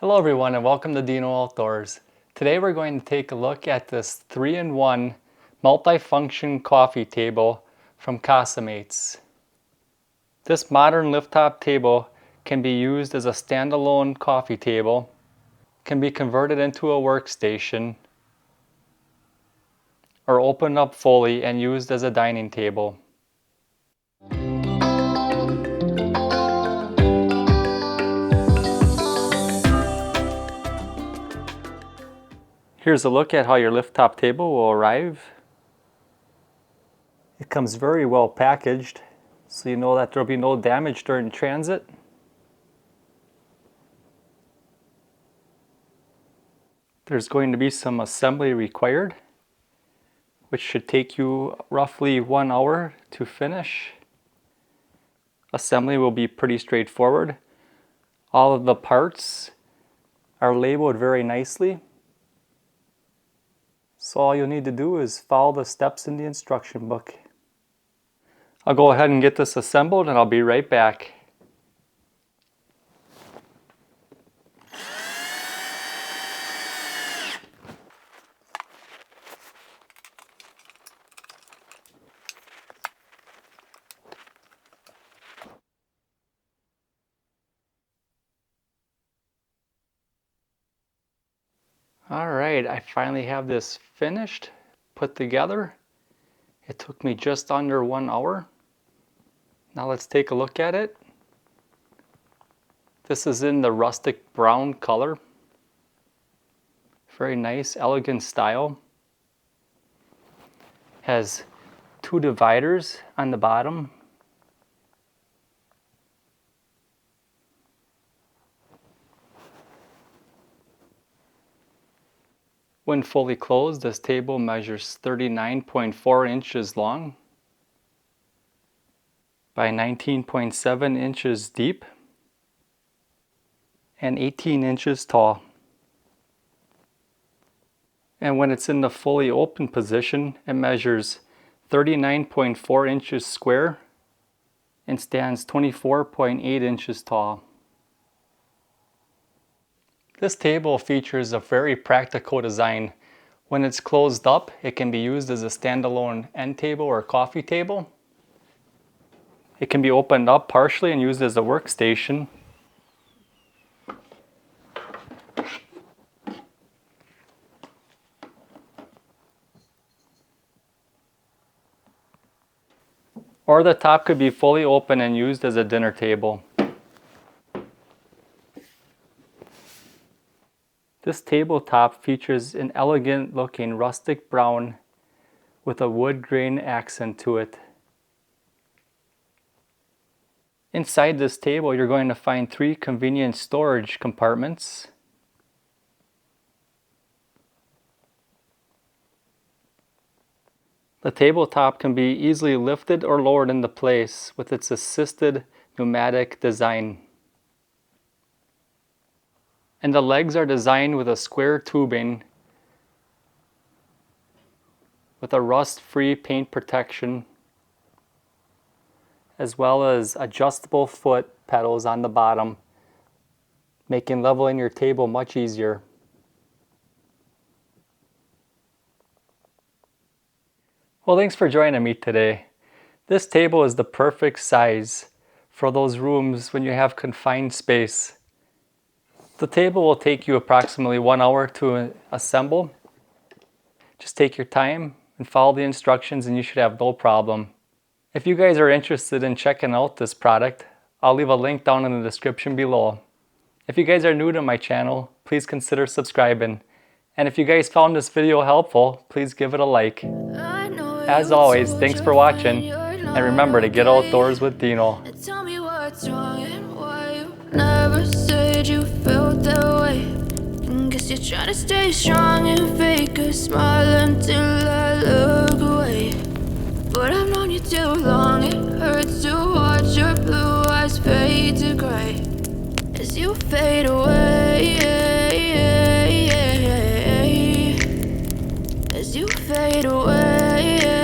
Hello everyone and welcome to Deano Outdoors. Today we're going to take a look at this 3-in-1 multi-function coffee table from Cosimates. This modern lift-top table can be used as a standalone coffee table, can be converted into a workstation, or opened up fully and used as a dining table. Here's a look at how your lift-top table will arrive. It comes very well packaged, so you know that there will be no damage during transit. There's going to be some assembly required, which should take you roughly 1 hour to finish. Assembly will be pretty straightforward. All of the parts are labeled very nicely. So all you'll need to do is follow the steps in the instruction book. I'll go ahead and get this assembled and I'll be right back. Alright, I finally have this finished, put together. It took me just under 1 hour. Now let's take a look at it. This is in the rustic brown color. Very nice, elegant style. Has 2 dividers on the bottom. When fully closed, this table measures 39.4 inches long by 19.7 inches deep and 18 inches tall. And when it's in the fully open position, it measures 39.4 inches square and stands 24.8 inches tall. This table features a very practical design. When it's closed up, it can be used as a standalone end table or coffee table. It can be opened up partially and used as a workstation. Or the top could be fully open and used as a dinner table. This tabletop features an elegant looking rustic brown with a wood grain accent to it. Inside this table you're going to find 3 convenient storage compartments. The tabletop can be easily lifted or lowered into place with its assisted pneumatic design. And the legs are designed with a square tubing with a rust-free paint protection, as well as adjustable foot pedals on the bottom, making leveling your table much easier. Well, thanks for joining me today. This table is the perfect size for those rooms when you have confined space. The table will take you approximately 1 hour to assemble. Just take your time and follow the instructions and you should have no problem. If you guys are interested in checking out this product, I'll leave a link down in the description below. If you guys are new to my channel, please consider subscribing. And if you guys found this video helpful, please give it a like. As always, thanks for watching, and remember to get outdoors with Deano. Never said you felt that way. Guess you're trying to stay strong and fake a smile until I look away. But I've known you too long, it hurts to watch your blue eyes fade to gray as you fade away. As you fade away.